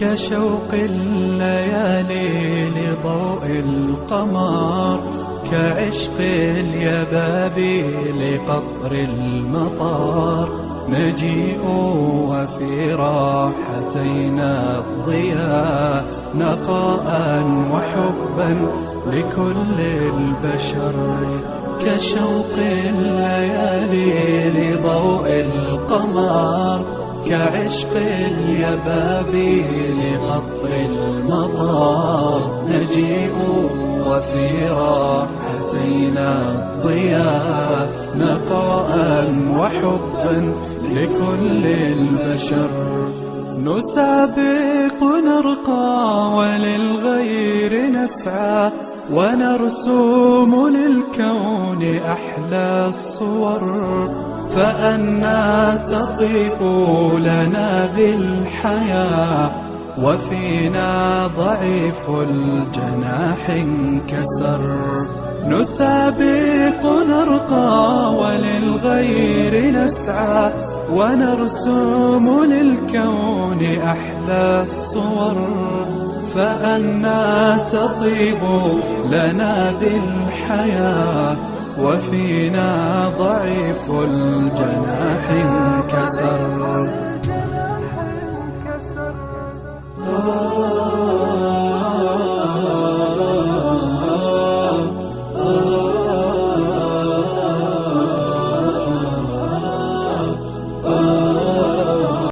كشوق الليالي لضوء القمر، كعشق اليبابي لقطر المطر. نجيء وفي راحتينا الضياء، نقاء وحبا لكل البشر. كشوق الليالي لضوء القمر، كعشق اليبابي لقطر المطر. نجيء وفي راحتينا الضياء، نقاء وحبا لكل البشر. نسابق نرقى وللغير نسعى، ونرسم للكون أحلى الصور. فأنى تطيب لنا ذي الحياة، وفينا ضعيف الجناح انكسر. نسابق نرقى وللغير نسعى، ونرسم للكون أحلى الصور. فأنى تطيب لنا ذي الحياة، وفينا ضعيف الجناح انكسر.